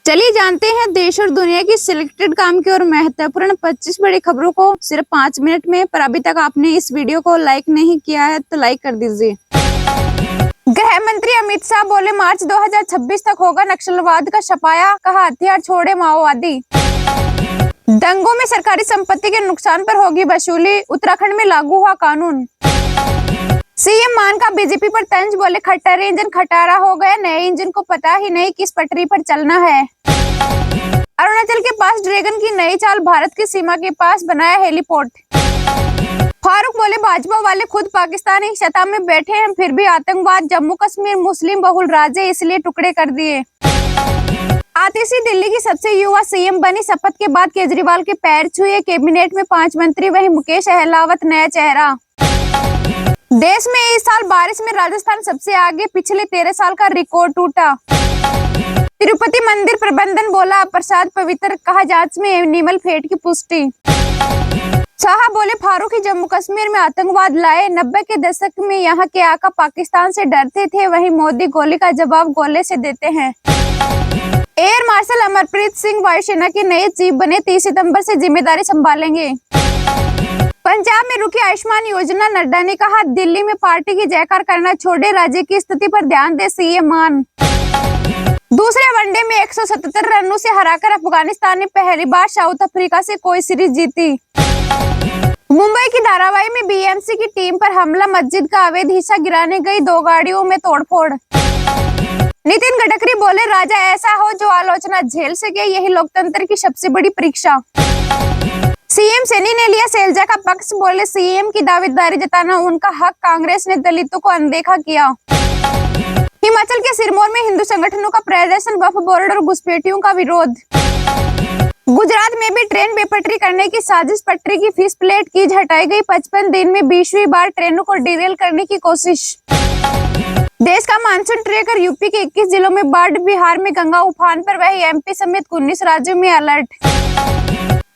चलिए जानते हैं देश और दुनिया की सिलेक्टेड काम की और महत्वपूर्ण 25 बड़ी खबरों को सिर्फ 5 मिनट में। पर अभी तक आपने इस वीडियो को लाइक नहीं किया है तो लाइक कर दीजिए। गृह मंत्री अमित शाह बोले मार्च 2026 तक होगा नक्सलवाद का सफाया, कहा हथियार छोड़े माओवादी। दंगों में सरकारी संपत्ति के नुकसान पर होगी वसूली, उत्तराखंड में लागू हुआ कानून। सीएम मान का बीजेपी पर तंज, बोले खट्टर इंजन खटारा हो गया, नए इंजन को पता ही नहीं किस पटरी पर चलना है। अरुणाचल के पास ड्रैगन की नई चाल, भारत की सीमा के पास बनाया हेलीपोर्ट। फारूक बोले भाजपा वाले खुद पाकिस्तानी सत्ता में बैठे हैं फिर भी आतंकवाद, जम्मू कश्मीर मुस्लिम बहुल राज्य इसलिए टुकड़े कर दिए। आतिशी दिल्ली की सबसे युवा सीएम बनी, शपथ के बाद केजरीवाल के पैर छुए, कैबिनेट में 5 मंत्री, वहीं मुकेश अहलावत नया चेहरा। देश में इस साल बारिश में राजस्थान सबसे आगे, पिछले 13 साल का रिकॉर्ड टूटा। तिरुपति मंदिर प्रबंधन बोला प्रसाद पवित्र, कहा जांच में एनिमल फैट की पुष्टि। शाह बोले फारूक ही जम्मू कश्मीर में आतंकवाद लाए, 90 के दशक में यहाँ के आका पाकिस्तान से डरते थे, वहीं मोदी गोली का जवाब गोले से देते हैं। एयर मार्शल अमरप्रीत सिंह वायुसेना के नए चीफ बने, 30 सितंबर से जिम्मेदारी संभालेंगे। पंजाब में रुकी आयुष्मान योजना, नड्डा ने कहा दिल्ली में पार्टी की जयकार करना छोड़े, राज्य की स्थिति पर ध्यान दे सीएम मान। दूसरे वनडे में 177 रनों से हराकर अफगानिस्तान ने पहली बार साउथ अफ्रीका से कोई सीरीज जीती। मुंबई की धारावाही में बीएमसी की टीम पर हमला, मस्जिद का अवैध हिस्सा गिराने गई, 2 गाड़ियों में तोड़फोड़। नितिन गडकरी बोले राजा ऐसा हो जो आलोचना झेल सके, यही लोकतंत्र की सबसे बड़ी परीक्षा। सीएम सैनी ने लिया शैलजा का पक्ष, बोले सीएम की दावेदारी जताना उनका हक, कांग्रेस ने दलितों को अनदेखा किया। हिमाचल के सिरमौर में हिंदू संगठनों का प्रदर्शन, वक्फ बोर्ड और घुसपैठियों का विरोध। गुजरात में भी ट्रेन बेपटरी करने की साजिश, पटरी की फीस प्लेट की हटाई गई, 55 दिन में 20वीं बार ट्रेनों को डिरेल करने की कोशिश। देश का मानसून ट्रैकर, यूपी के 21 जिलों में बाढ़, बिहार में गंगा उफान पर, वही एमपी समेत 19 राज्यों में अलर्ट।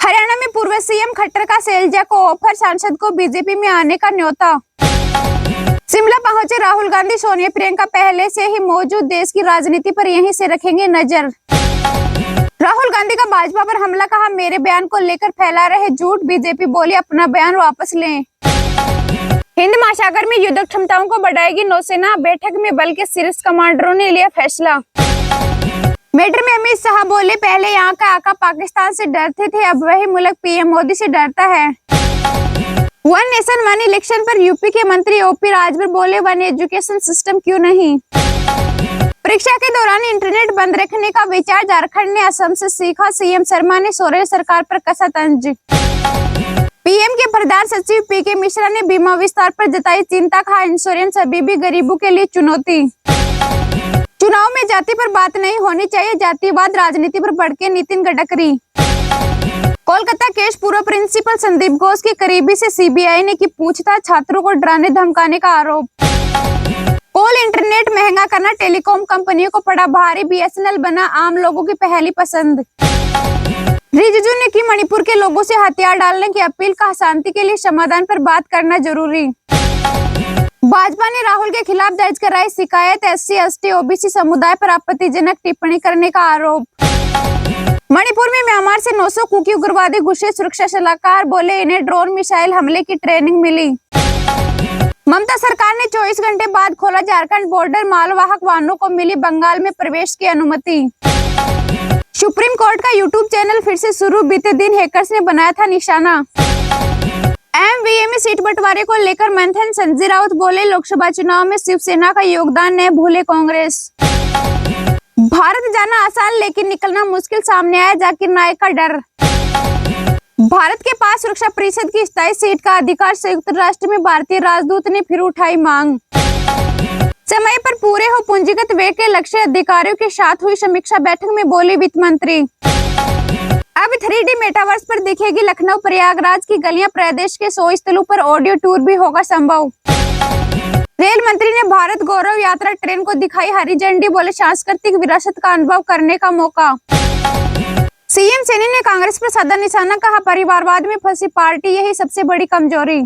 हरियाणा में पूर्व सीएम खट्टर का शैलजा को ऑफर, सांसद को बीजेपी में आने का न्योता। शिमला पहुंचे राहुल गांधी, सोनिया प्रियंका पहले से ही मौजूद, देश की राजनीति पर यहीं से रखेंगे नजर। राहुल गांधी का भाजपा पर हमला, कहा मेरे बयान को लेकर फैला रहे झूठ, बीजेपी बोली अपना बयान वापस लें। हिंद महासागर में युद्धक क्षमताओं को बढ़ाएगी नौसेना, बैठक में बल के शीर्ष कमांडरों ने लिया फैसला। मेट्रो में अमित शाह बोले पहले यहाँ का आका पाकिस्तान से डरते थे, अब वही मुल्क पीएम मोदी से डरता है। वन नेशन वन इलेक्शन पर यूपी के मंत्री ओपी राजभर बोले वन एजुकेशन सिस्टम क्यों नहीं। परीक्षा के दौरान इंटरनेट बंद रखने का विचार, झारखंड ने असम से सीखा, सीएम शर्मा ने सोरेन सरकार पर कसा तंज। पीएम के प्रधान सचिव पीके मिश्रा ने बीमा विस्तार पर जताई चिंता, कहा इंश्योरेंस अभी भी गरीबों के लिए चुनौती। चुनाव में जाति पर बात नहीं होनी चाहिए, जातिवाद राजनीति पर भड़के नितिन गडकरी। कोलकाता केस, पूर्व प्रिंसिपल संदीप घोष के करीबी से सीबीआई ने की पूछताछ, छात्रों को डराने धमकाने का आरोप। कॉल इंटरनेट महंगा करना टेलीकॉम कंपनियों को पड़ा भारी, बीएसएनएल बना आम लोगों की पहली पसंद। रिजिजू ने की मणिपुर के लोगों से हथियार डालने की अपील, कहा शांति के लिए समाधान पर बात करना जरूरी। भाजपा ने राहुल के खिलाफ दर्ज कराई शिकायत, एससी एसटी ओबीसी समुदाय पर आपत्तिजनक टिप्पणी करने का आरोप। मणिपुर में म्यांमार से 900 कुकी उग्रवादी घुसे, सुरक्षा सलाहकार बोले इन्हें ड्रोन मिसाइल हमले की ट्रेनिंग मिली। ममता सरकार ने 24 घंटे बाद खोला झारखंड बॉर्डर, मालवाहक वाहनों को मिली बंगाल में प्रवेश की अनुमति। सुप्रीम कोर्ट का यूट्यूब चैनल फिर से शुरू, बीते दिन हैकर्स ने बनाया था निशाना। एमवीए में सीट बंटवारे को लेकर मंथन, संजय राउत बोले लोकसभा चुनाव में शिवसेना का योगदान न भूले कांग्रेस। भारत जाना आसान लेकिन निकलना मुश्किल, सामने आया जाकिर नायक का डर। भारत के पास सुरक्षा परिषद की स्थायी सीट का अधिकार, संयुक्त राष्ट्र में भारतीय राजदूत ने फिर उठाई मांग। समय पर पूरे हो पूंजीगत व्यय के लक्ष्य, अधिकारियों के साथ हुई समीक्षा बैठक में बोले वित्त मंत्री। अब 3D मेटावर्स पर दिखेगी लखनऊ प्रयागराज की गलियां, प्रदेश के 100 स्थलों पर ऑडियो टूर भी होगा संभव। रेल मंत्री ने भारत गौरव यात्रा ट्रेन को दिखाई हरी झंडी, बोले सांस्कृतिक विरासत का अनुभव करने का मौका। सीएम सैनी ने कांग्रेस पर साधा निशाना, कहा परिवारवाद में फंसी पार्टी यही सबसे बड़ी कमजोरी।